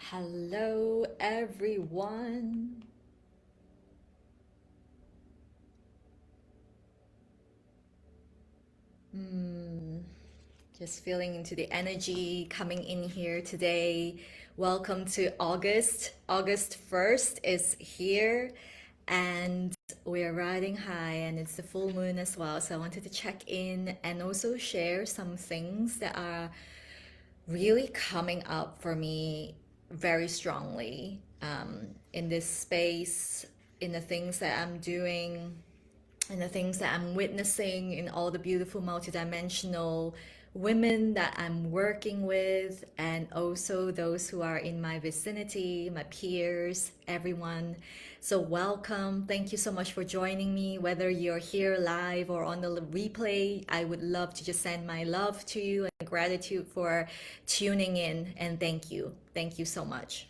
Hello, everyone. Just feeling into the energy coming in here today. Welcome to August. August 1st is here, and we're riding high, and it's the full moon as well. So I wanted to check in and also share some things that are really coming up for me very strongly in this space, in the things that I'm doing, in the things that I'm witnessing, in all the beautiful multidimensional women that I'm working with, and also those who are in my vicinity, my peers, everyone. So, welcome. Thank you so much for joining me. Whether you're here live or on the replay, I would love to just send my love to you and gratitude for tuning in. And thank you. Thank you so much.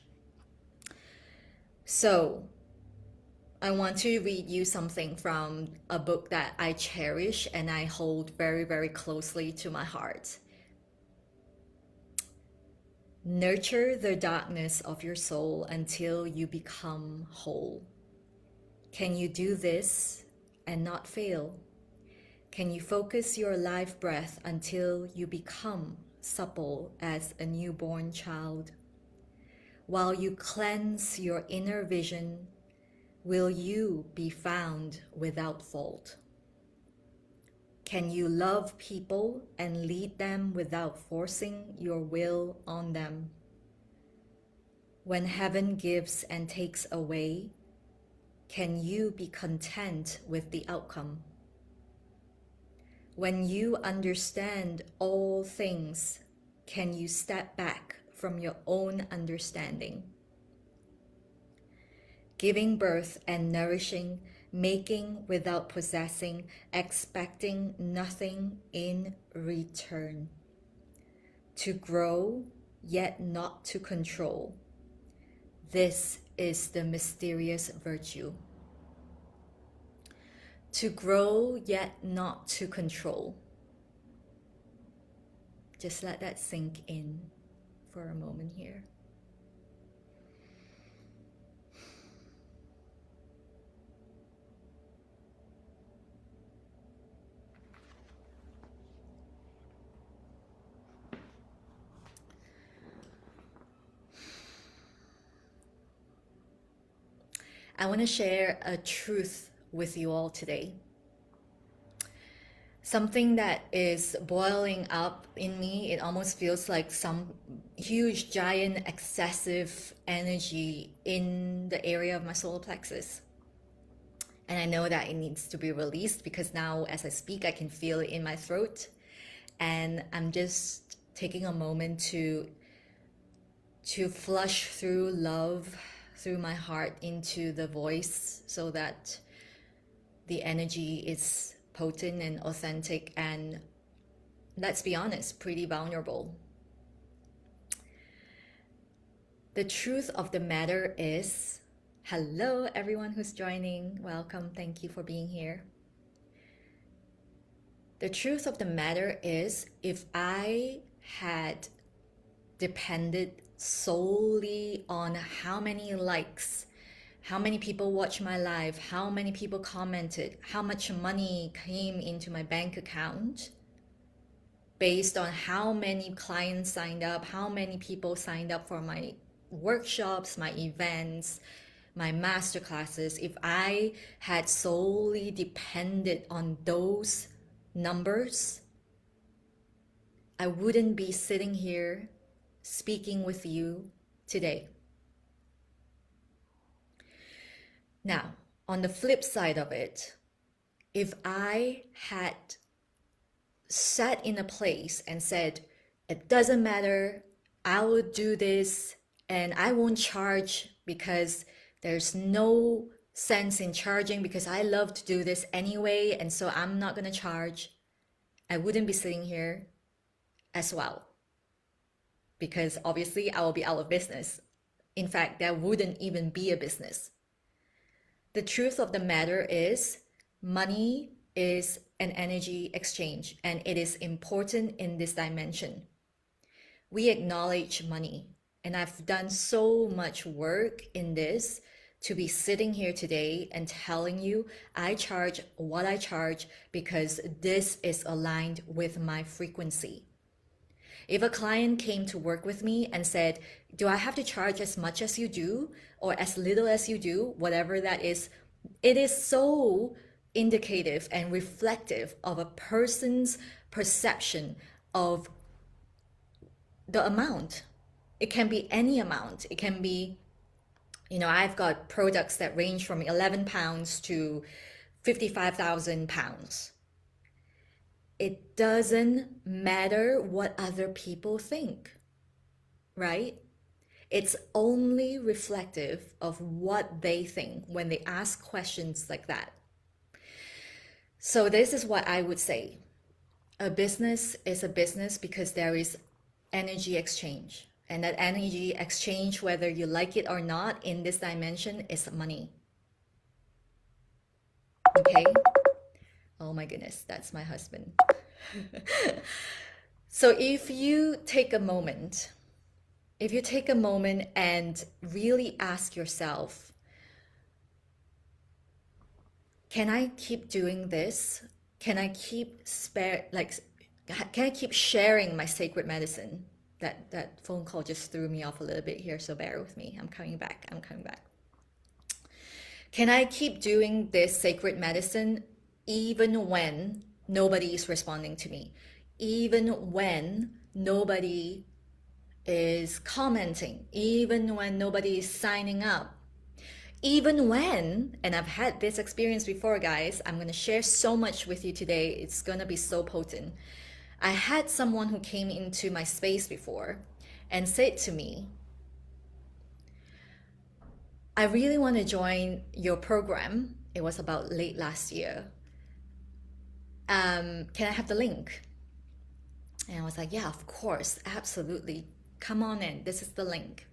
So, I want to read you something from a book that I cherish and I hold very, very closely to my heart. Nurture the darkness of your soul until you become whole. Can you do this and not fail? Can you focus your life breath until you become supple as a newborn child? While you cleanse your inner vision, will you be found without fault? Can you love people and lead them without forcing your will on them? When heaven gives and takes away, can you be content with the outcome? When you understand all things, can you step back from your own understanding? Giving birth and nourishing, making without possessing, expecting nothing in return. To grow, yet not to control. This is the mysterious virtue. To grow, yet not to control. Just let that sink in for a moment here. I want to share a truth with you all today. Something that is boiling up in me. It almost feels like some huge, giant, excessive energy in the area of my solar plexus. And I know that it needs to be released because now, as I speak, I can feel it in my throat. And I'm just taking a moment to flush through love through my heart into the voice so that the energy is potent and authentic and, let's be honest, pretty vulnerable. The truth of the matter is, hello everyone who's joining, welcome, thank you for being here. The truth of the matter is, if I had depended solely on how many likes, how many people watched my live, how many people commented, how much money came into my bank account, based on how many clients signed up, how many people signed up for my workshops, my events, my masterclasses, if I had solely depended on those numbers, I wouldn't be sitting here speaking with you today. Now, on the flip side of it, if I had sat in a place and said, it doesn't matter, I will do this and I won't charge because there's no sense in charging because I love to do this anyway, and so I'm not going to charge, I wouldn't be sitting here as well. Because obviously I will be out of business. In fact, there wouldn't even be a business. The truth of the matter is, money is an energy exchange and it is important in this dimension. We acknowledge money. And I've done so much work in this to be sitting here today and telling you I charge what I charge because this is aligned with my frequency. If a client came to work with me and said, do I have to charge as much as you do or as little as you do, whatever that is, it is so indicative and reflective of a person's perception of the amount. It can be any amount. It can be, I've got products that range from 11 pounds to 55,000 pounds. It doesn't matter what other people think, right? It's only reflective of what they think when they ask questions like that. So this is what I would say. A business is a business because there is energy exchange. And that energy exchange, whether you like it or not, in this dimension is money. Okay? Oh my goodness, that's my husband. So if you take a moment and really ask yourself, can I keep doing this? Can I keep can I keep sharing my sacred medicine? That phone call just threw me off a little bit here, so bear with me. I'm coming back. Can I keep doing this sacred medicine even when nobody is responding to me? Even when nobody is commenting? Even when nobody is signing up? Even when, and I've had this experience before, guys, I'm going to share so much with you today. It's going to be so potent. I had someone who came into my space before and said to me, I really want to join your program. It was about late last year. Can I have the link? And I was like, yeah, of course, absolutely. Come on in. This is the link.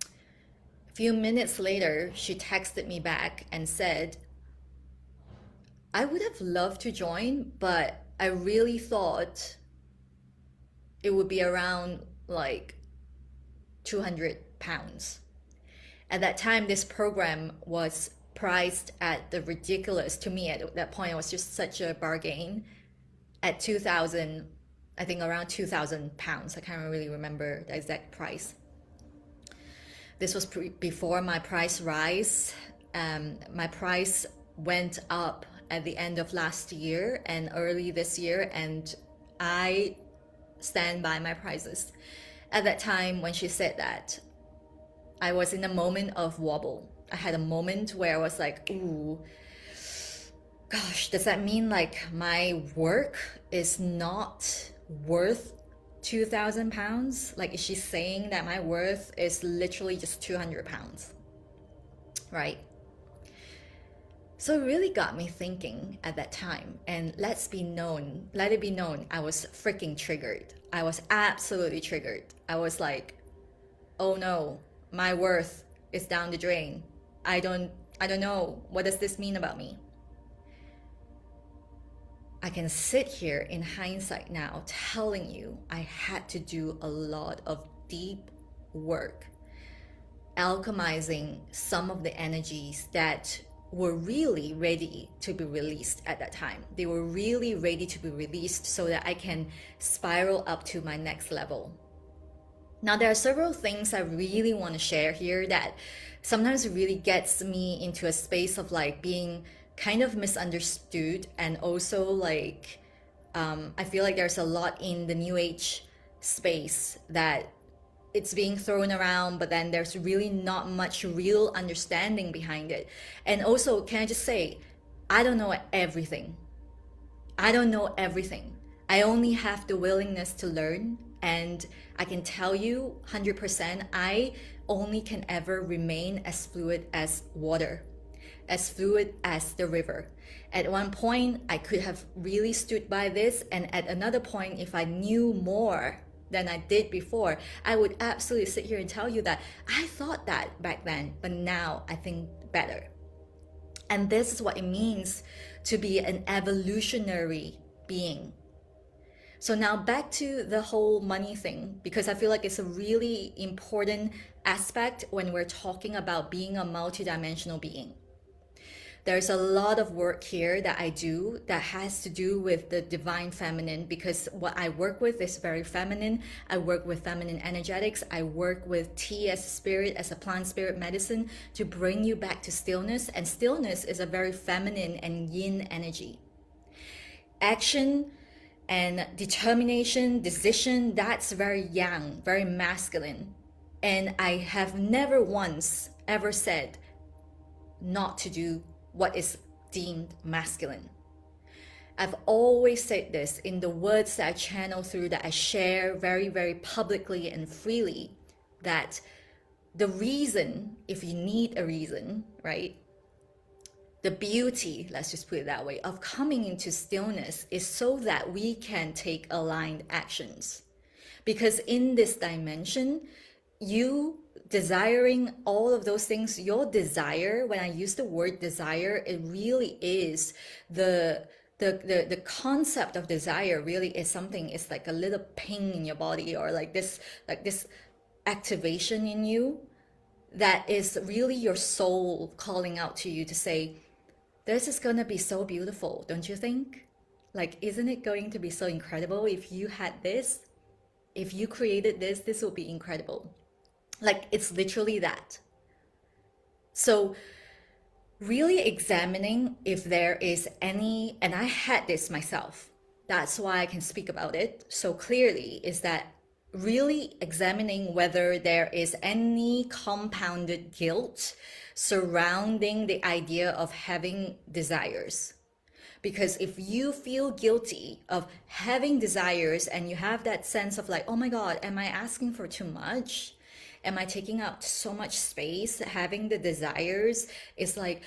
A few minutes later, she texted me back and said, I would have loved to join, but I really thought it would be around like 200 pounds. At that time, this program was priced at the ridiculous, to me at that point, it was just such a bargain, at 2,000, I think around 2,000 pounds. I can't really remember the exact price. This was before my price rise. My price went up at the end of last year and early this year, and I stand by my prices. At that time, when she said that, I was in a moment of wobble. I had a moment where I was like, ooh, gosh, does that mean like my work is not worth 2,000 pounds? Like, is she saying that my worth is literally just 200 pounds? Right? So it really got me thinking at that time. And let it be known, I was freaking triggered. I was absolutely triggered. I was like, oh no, my worth is down the drain. I don't know. What does this mean about me? I can sit here in hindsight now telling you I had to do a lot of deep work, alchemizing some of the energies that were really ready to be released at that time. They were really ready to be released so that I can spiral up to my next level. Now, there are several things I really want to share here that sometimes really gets me into a space of like being kind of misunderstood, and also like I feel like there's a lot in the new age space that it's being thrown around, but then there's really not much real understanding behind it. And also, can I just say, I don't know everything. I don't know everything. I only have the willingness to learn, and I can tell you 100%, I only can ever remain as fluid as water, as fluid as the river. At one point, I could have really stood by this, and at another point, if I knew more than I did before, I would absolutely sit here and tell you that I thought that back then, but now I think better. And this is what it means to be an evolutionary being. So now back to the whole money thing, because I feel like it's a really important aspect when we're talking about being a multidimensional being. There's a lot of work here that I do that has to do with the divine feminine, because what I work with is very feminine. I work with feminine energetics. I work with tea as a spirit, as a plant spirit medicine, to bring you back to stillness. And stillness is a very feminine and yin energy. Action and determination, decision, that's very yang, very masculine. And I have never once ever said not to do what is deemed masculine. I've always said this in the words that I channel through, that I share very, very publicly and freely, that the reason, if you need a reason, right? The beauty, let's just put it that way, of coming into stillness is so that we can take aligned actions. Because in this dimension, you desiring all of those things, your desire, when I use the word desire, it really is the concept of desire really is something, it's like a little ping in your body, or like this activation in you that is really your soul calling out to you to say, this is gonna be so beautiful, don't you think? Like, isn't it going to be so incredible if you had this? If you created this, this would be incredible. Like, it's literally that. So, really examining if there is any, and I had this myself, that's why I can speak about it so clearly, is that really examining whether there is any compounded guilt surrounding the idea of having desires. Because if you feel guilty of having desires and you have that sense of like, oh my God, am I asking for too much? Am I taking up so much space? Having the desires is like,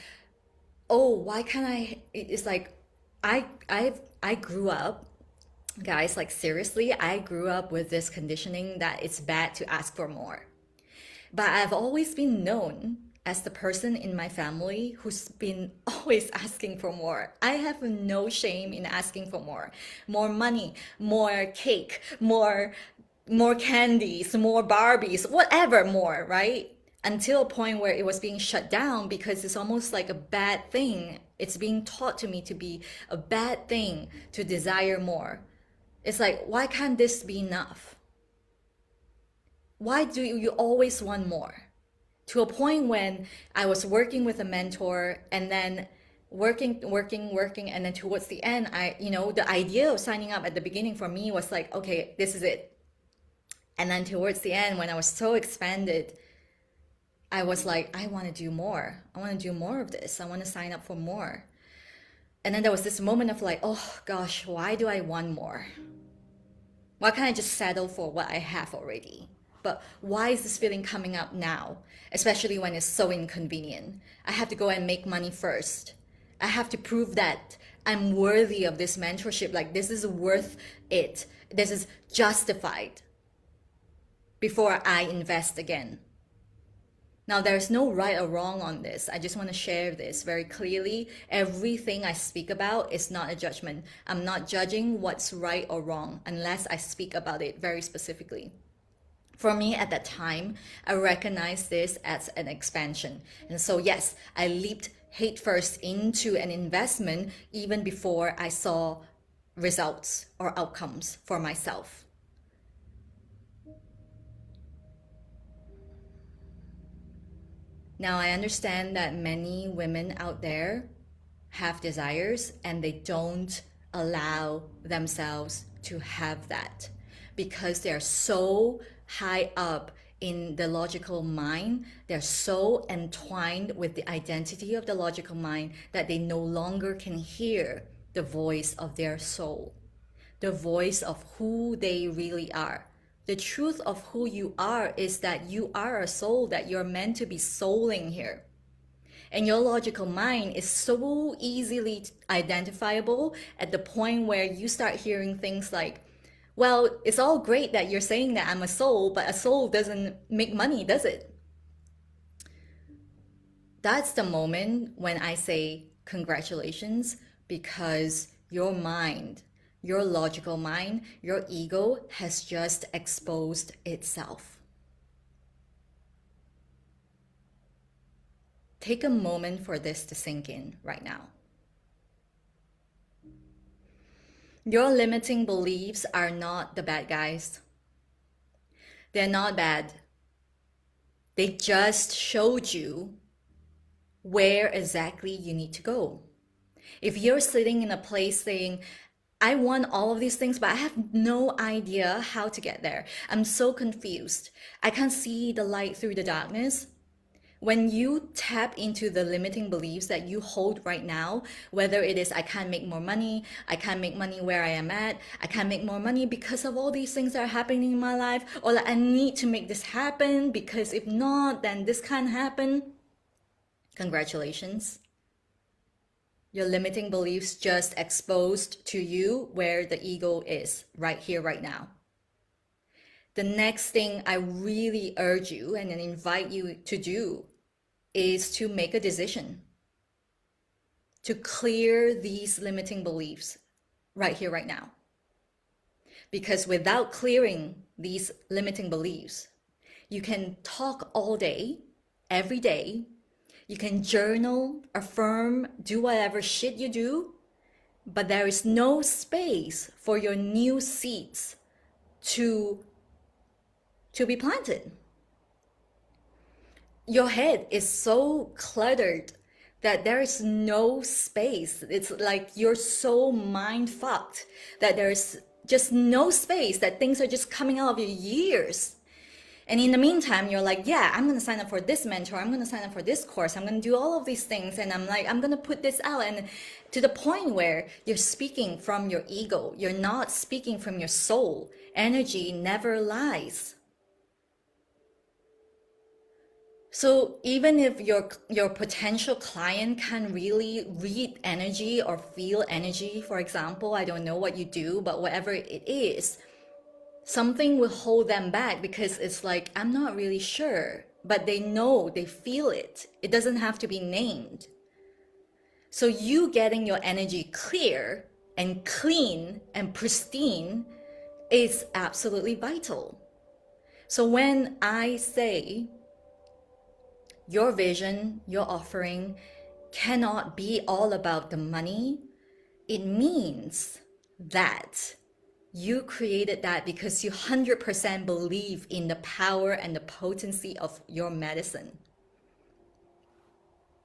oh, why can't I? It's like, I grew up, guys, like seriously, I grew up with this conditioning that it's bad to ask for more. But I've always been known as the person in my family who's been always asking for more. I have no shame in asking for more. More money, more cake, more candies, more Barbies, whatever more, right? Until a point where it was being shut down because it's almost like a bad thing. It's being taught to me to be a bad thing to desire more. It's like, why can't this be enough? Why do you always want more? To a point when I was working with a mentor, and then working, and then towards the end, the idea of signing up at the beginning for me was like, okay, this is it. And then towards the end, when I was so expanded, I was like, I want to do more. I want to do more of this. I want to sign up for more. And then there was this moment of like, oh gosh, why do I want more? Why can't I just settle for what I have already? But why is this feeling coming up now? Especially when it's so inconvenient. I have to go and make money first. I have to prove that I'm worthy of this mentorship. Like, this is worth it. This is justified before I invest again. Now, there's no right or wrong on this. I just want to share this very clearly. Everything I speak about is not a judgment. I'm not judging what's right or wrong unless I speak about it very specifically. For me at that time, I recognized this as an expansion. And so, yes, I leaped head first into an investment even before I saw results or outcomes for myself. Now, I understand that many women out there have desires and they don't allow themselves to have that because they're so high up in the logical mind. They're so entwined with the identity of the logical mind that they no longer can hear the voice of their soul, the voice of who they really are. The truth of who you are is that you are a soul, that you're meant to be souling here. And your logical mind is so easily identifiable at the point where you start hearing things like, well, it's all great that you're saying that I'm a soul, but a soul doesn't make money, does it? That's the moment when I say congratulations, because your mind, your logical mind, your ego has just exposed itself. Take a moment for this to sink in right now. Your limiting beliefs are not the bad guys. They're not bad. They just showed you where exactly you need to go. If you're sitting in a place saying, I want all of these things, but I have no idea how to get there. I'm so confused. I can't see the light through the darkness. When you tap into the limiting beliefs that you hold right now, whether it is I can't make more money, I can't make money where I am at, I can't make more money because of all these things that are happening in my life, or like I need to make this happen because if not, then this can't happen. Congratulations. Your limiting beliefs just exposed to you where the ego is right here, right now. The next thing I really urge you and invite you to do is to make a decision to clear these limiting beliefs right here, right now. Because without clearing these limiting beliefs, you can talk all day, every day. You can journal, affirm, do whatever shit you do, but there is no space for your new seeds to be planted. Your head is so cluttered that there is no space. It's like you're so mind fucked that there's just no space, that things are just coming out of your ears. And in the meantime, you're like, yeah, I'm going to sign up for this mentor. I'm going to sign up for this course. I'm going to do all of these things. And I'm like, I'm going to put this out. And to the point where you're speaking from your ego. You're not speaking from your soul. Energy never lies. So even if your potential client can really read energy or feel energy, for example, I don't know what you do, but whatever it is, something will hold them back because it's like, I'm not really sure, but they know, they feel it. It doesn't have to be named. So you getting your energy clear and clean and pristine is absolutely vital. So when I say your vision, your offering cannot be all about the money, it means that you created that because you 100% believe in the power and the potency of your medicine.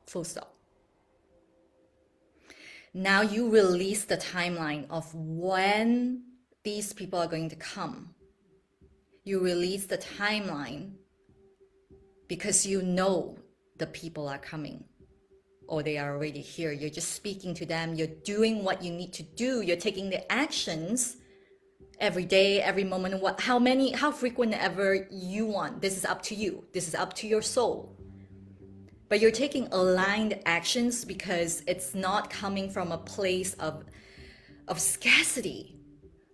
Full stop. Now you release the timeline of when these people are going to come. You release the timeline because you know the people are coming or they are already here. You're just speaking to them. You're doing what you need to do. You're taking the actions every day, every moment, how frequent ever you want. This is up to you. This is up to your soul. But you're taking aligned actions because it's not coming from a place of scarcity,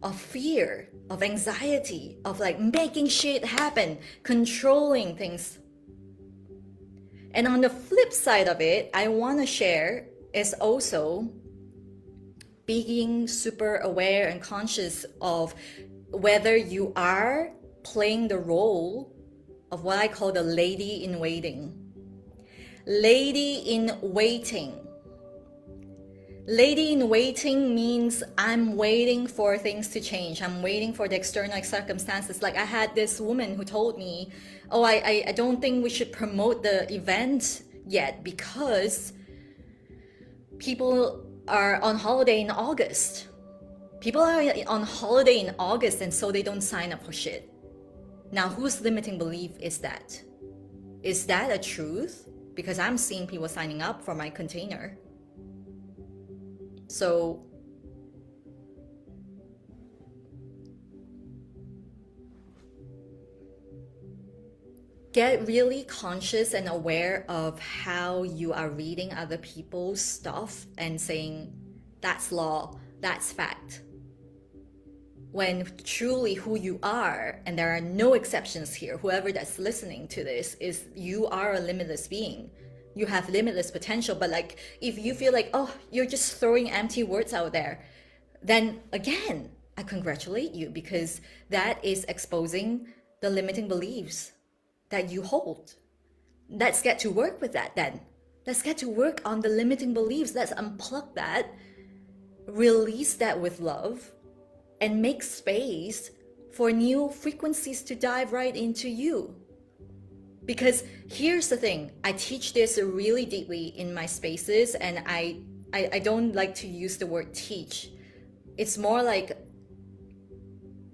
of fear, of anxiety, of like making shit happen, controlling things. And on the flip side of it, I want to share is also being super aware and conscious of whether you are playing the role of what I call the lady in waiting. Lady in waiting. Lady in waiting means I'm waiting for things to change. I'm waiting for the external circumstances. Like I had this woman who told me, oh, I don't think we should promote the event yet because people are on holiday in August. People are on holiday in August and so they don't sign up for shit. Now, whose limiting belief is that? Is that a truth? Because I'm seeing people signing up for my container. So get really conscious and aware of how you are reading other people's stuff and saying, that's law, that's fact. When truly who you are, and there are no exceptions here, whoever that's listening to this, is you are a limitless being. You have limitless potential. But like, if you feel like, oh, you're just throwing empty words out there, then again, I congratulate you because that is exposing the limiting beliefs that you hold. Let's get to work with that then. Let's get to work on the limiting beliefs. Let's unplug that, release that with love, and make space for new frequencies to dive right into you. Because here's the thing, I teach this really deeply in my spaces, and I don't like to use the word teach. It's more like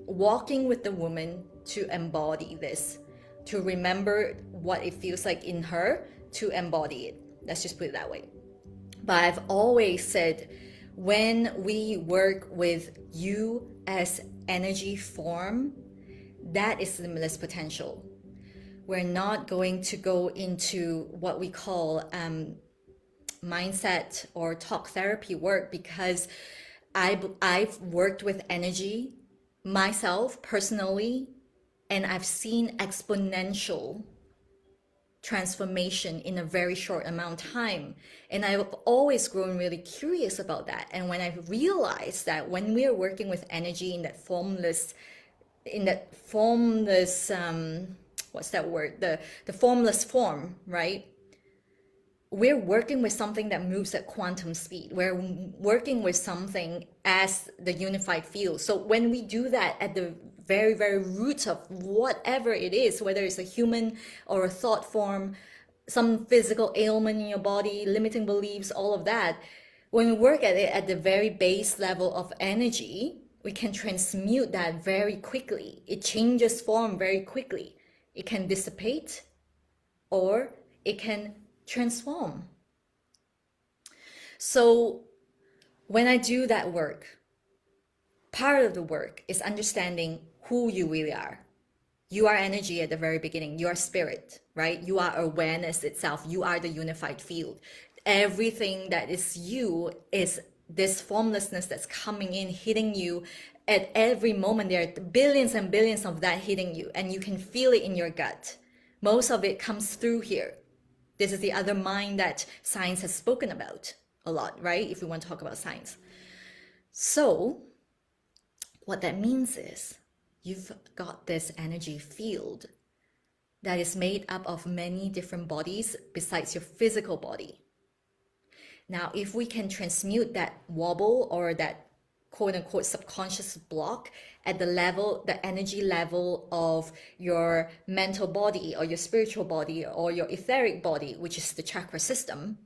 walking with the woman to embody this, to remember what it feels like in her, to embody it. Let's just put it that way. But I've always said, when we work with you as energy form, that is limitless potential. We're not going to go into what we call mindset or talk therapy work, because I've worked with energy myself personally, and I've seen exponential transformation in a very short amount of time. And I've always grown really curious about that. And when I realized that when we're working with energy in that formless, what's that word? The formless form, right? We're working with something that moves at quantum speed. We're working with something as the unified field. So when we do that at the very, very root of whatever it is, whether it's a human or a thought form, some physical ailment in your body, limiting beliefs, all of that, when we work at it at the very base level of energy, we can transmute that very quickly. It changes form very quickly. It can dissipate or it can transform. So when I do that work, part of the work is understanding who you really are. You are energy at the very beginning. You are spirit, right? You are awareness itself. You are the unified field. Everything that is you is this formlessness that's coming in, hitting you at every moment. There are billions and billions of that hitting you, and you can feel it in your gut. Most of it comes through here. This is the other mind that science has spoken about a lot, right? If we want to talk about science. So what that means is you've got this energy field that is made up of many different bodies besides your physical body. Now, if we can transmute that wobble or that quote unquote subconscious block at the level, the energy level of your mental body or your spiritual body or your etheric body, which is the chakra system,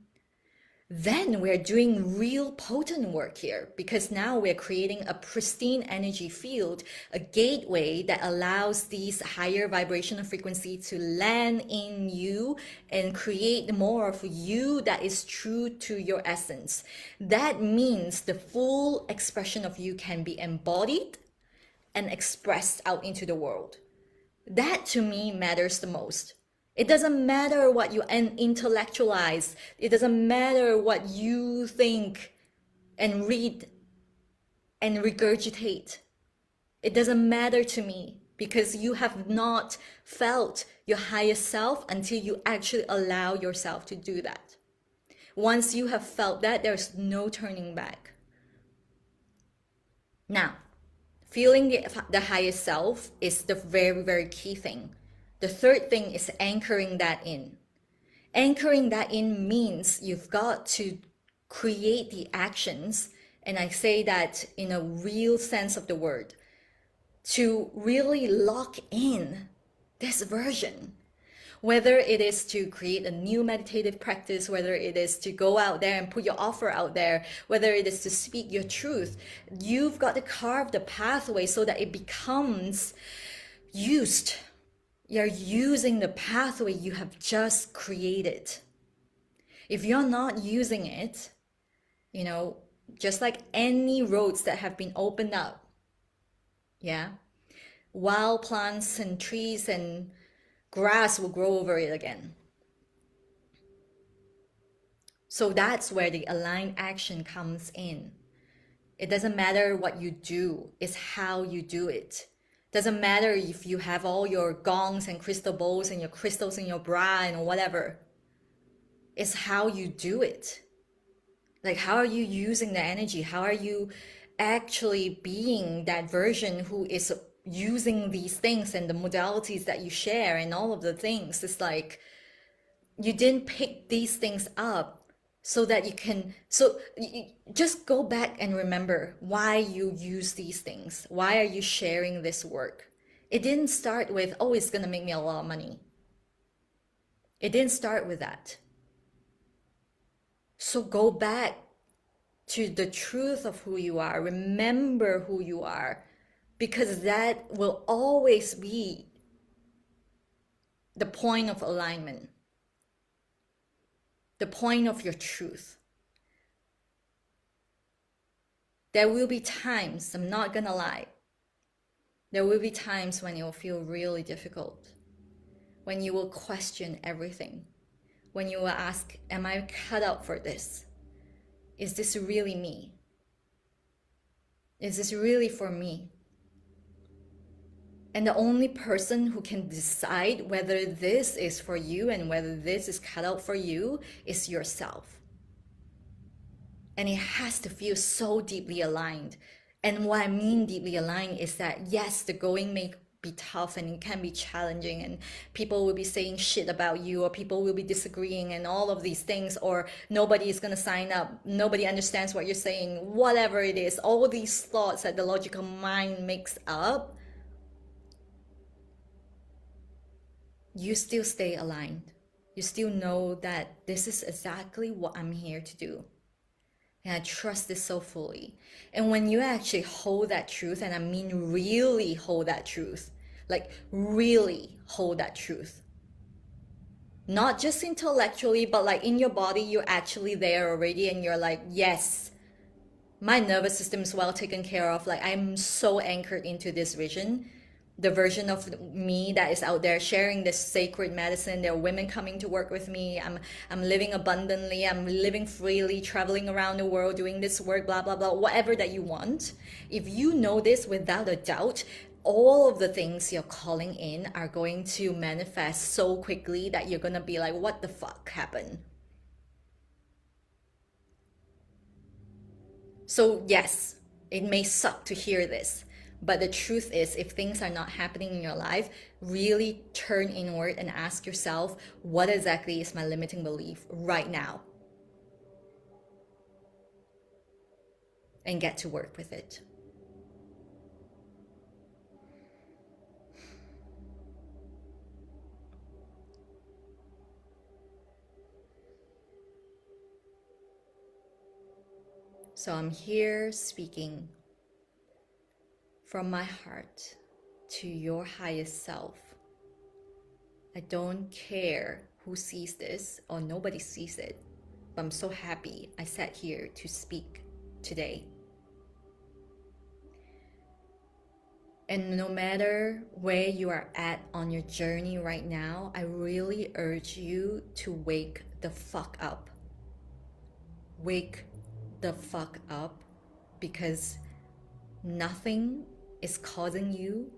then we're doing real potent work here, because now we're creating a pristine energy field, a gateway that allows these higher vibrational frequency to land in you and create more of you that is true to your essence. That means the full expression of you can be embodied and expressed out into the world. That to me matters the most. It doesn't matter what you intellectualize. It doesn't matter what you think and read and regurgitate. It doesn't matter to me, because you have not felt your highest self until you actually allow yourself to do that. Once you have felt that, there's no turning back. Now, feeling the highest self is the very, very key thing. The third thing is anchoring that in. Anchoring that in means you've got to create the actions, and I say that in a real sense of the word, to really lock in this version. Whether it is to create a new meditative practice, whether it is to go out there and put your offer out there, whether it is to speak your truth, you've got to carve the pathway so that it becomes used. You're using the pathway you have just created. If you're not using it, just like any roads that have been opened up, wild plants and trees and grass will grow over it again. So that's where the aligned action comes in. It doesn't matter what you do, it's how you do it. Doesn't matter if you have all your gongs and crystal bowls and your crystals in your bra and whatever. It's how you do it. Like, how are you using the energy? How are you actually being that version who is using these things and the modalities that you share and all of the things. It's like you didn't pick these things up so that you can, so just go back and remember why you use these things. Why are you sharing this work? It didn't start with, oh, it's going to make me a lot of money. It didn't start with that. So go back to the truth of who you are. Remember who you are, because that will always be the point of alignment, the point of your truth. There will be times, I'm not gonna lie, there will be times when it will feel really difficult, when you will question everything, when you will ask, am I cut out for this? Is this really me? Is this really for me? And the only person who can decide whether this is for you and whether this is cut out for you is yourself. And it has to feel so deeply aligned. And what I mean deeply aligned is that, yes, the going may be tough and it can be challenging, and people will be saying shit about you, or people will be disagreeing and all of these things, or nobody is going to sign up, nobody understands what you're saying, whatever it is, all these thoughts that the logical mind makes up, you still stay aligned. You still know that this is exactly what I'm here to do. And I trust this so fully. And when you actually hold that truth, and I mean really hold that truth, like really hold that truth, not just intellectually, but like in your body, you're actually there already, and you're like, yes, my nervous system is well taken care of. Like, I'm so anchored into this vision, the version of me that is out there sharing this sacred medicine. There are women coming to work with me. I'm living abundantly. I'm living freely, traveling around the world, doing this work, blah blah blah, whatever that you want. If you know this without a doubt, all of the things you're calling in are going to manifest so quickly that you're gonna be like, what the fuck happened? So, yes, it may suck to hear this, but the truth is, if things are not happening in your life, really turn inward and ask yourself, what exactly is my limiting belief right now? And get to work with it. So, I'm here speaking from my heart to your highest self. I don't care who sees this, or nobody sees it, but I'm so happy I sat here to speak today. And no matter where you are at on your journey right now, I really urge you to wake the fuck up. Wake the fuck up, because nothing is causing you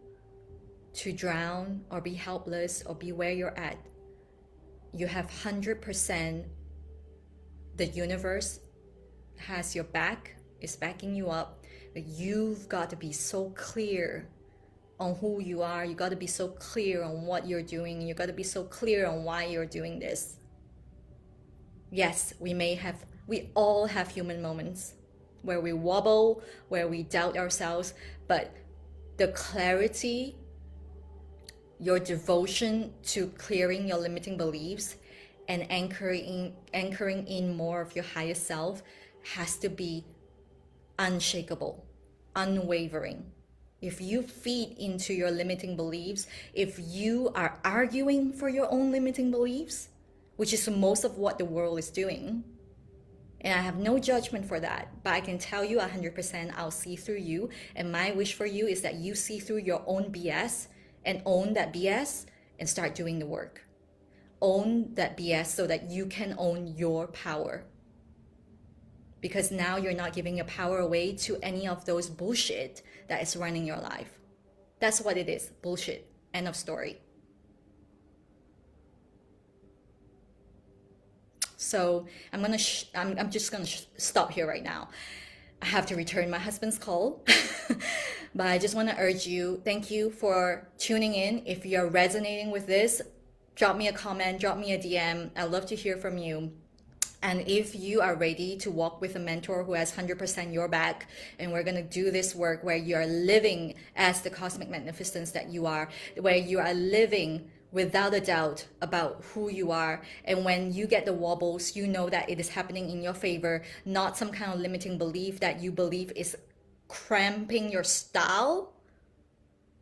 to drown or be helpless or be where you're at. You have 100%, the universe has your back, is backing you up. You've got to be so clear on who you are. You got to be so clear on what you're doing. You got to be so clear on why you're doing this. Yes, we all have human moments where we wobble, where we doubt ourselves, but the clarity, your devotion to clearing your limiting beliefs and anchoring in more of your highest self has to be unshakable, unwavering. If you feed into your limiting beliefs, if you are arguing for your own limiting beliefs, which is most of what the world is doing, and I have no judgment for that, but I can tell you 100% I'll see through you. And my wish for you is that you see through your own BS and own that BS and start doing the work. Own that BS so that you can own your power. Because now you're not giving your power away to any of those bullshit that is running your life. That's what it is, bullshit. End of story. So I'm just gonna stop here right now. I have to return my husband's call. But I just want to urge you, thank you for tuning in. If you're resonating with this, drop me a comment, drop me a DM. I'd love to hear from you. And if you are ready to walk with a mentor who has 100% your back, and we're going to do this work where you are living as the cosmic magnificence that you are, where you are living without a doubt about who you are. And when you get the wobbles, you know that it is happening in your favor, not some kind of limiting belief that you believe is cramping your style.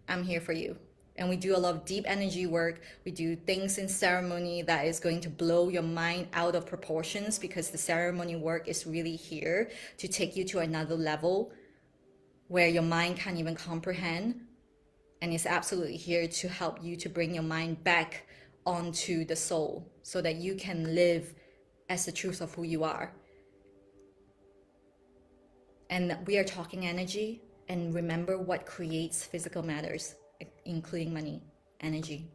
I'm here for you. And we do a lot of deep energy work. We do things in ceremony that is going to blow your mind out of proportions, because the ceremony work is really here to take you to another level where your mind can't even comprehend. And it's absolutely here to help you to bring your mind back onto the soul so that you can live as the truth of who you are. And we are talking energy, and remember what creates physical matters, including money, energy.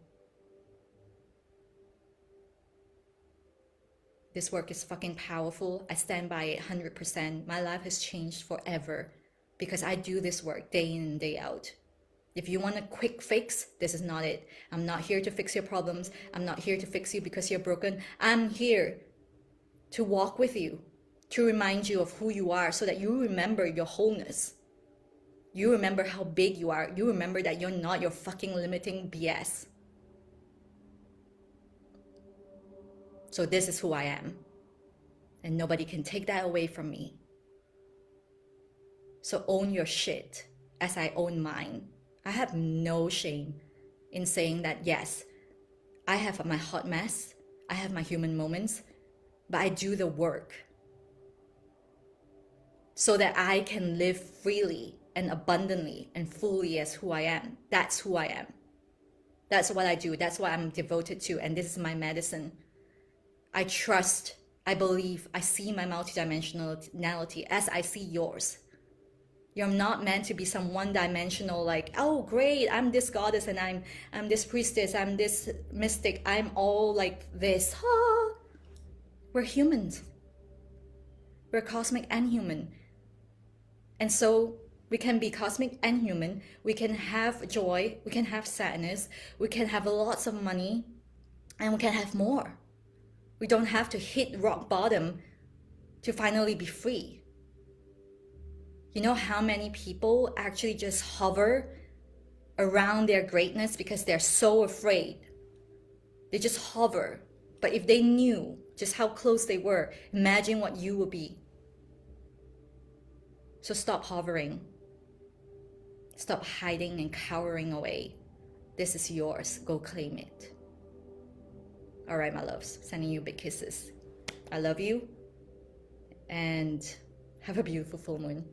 This work is fucking powerful. I stand by it 100%. My life has changed forever because I do this work day in and day out. If you want a quick fix, this is not it. I'm not here to fix your problems. I'm not here to fix you because you're broken. I'm here to walk with you, to remind you of who you are so that you remember your wholeness. You remember how big you are. You remember that you're not your fucking limiting BS. So this is who I am. And nobody can take that away from me. So own your shit as I own mine. I have no shame in saying that, yes, I have my hot mess. I have my human moments. But I do the work so that I can live freely and abundantly and fully as who I am. That's who I am. That's what I do. That's what I'm devoted to. And this is my medicine. I trust, I believe, I see my multidimensionality as I see yours. You're not meant to be some one-dimensional, like, oh great, I'm this goddess and I'm this priestess, I'm this mystic, I'm all like this. Ah. We're humans. We're cosmic and human. And so we can be cosmic and human. We can have joy. We can have sadness. We can have lots of money. And we can have more. We don't have to hit rock bottom to finally be free. You know how many people actually just hover around their greatness because they're so afraid? They just hover. But if they knew just how close they were, imagine what you would be. So stop hovering. Stop hiding and cowering away. This is yours. Go claim it. All right, my loves. Sending you big kisses. I love you. And have a beautiful full moon.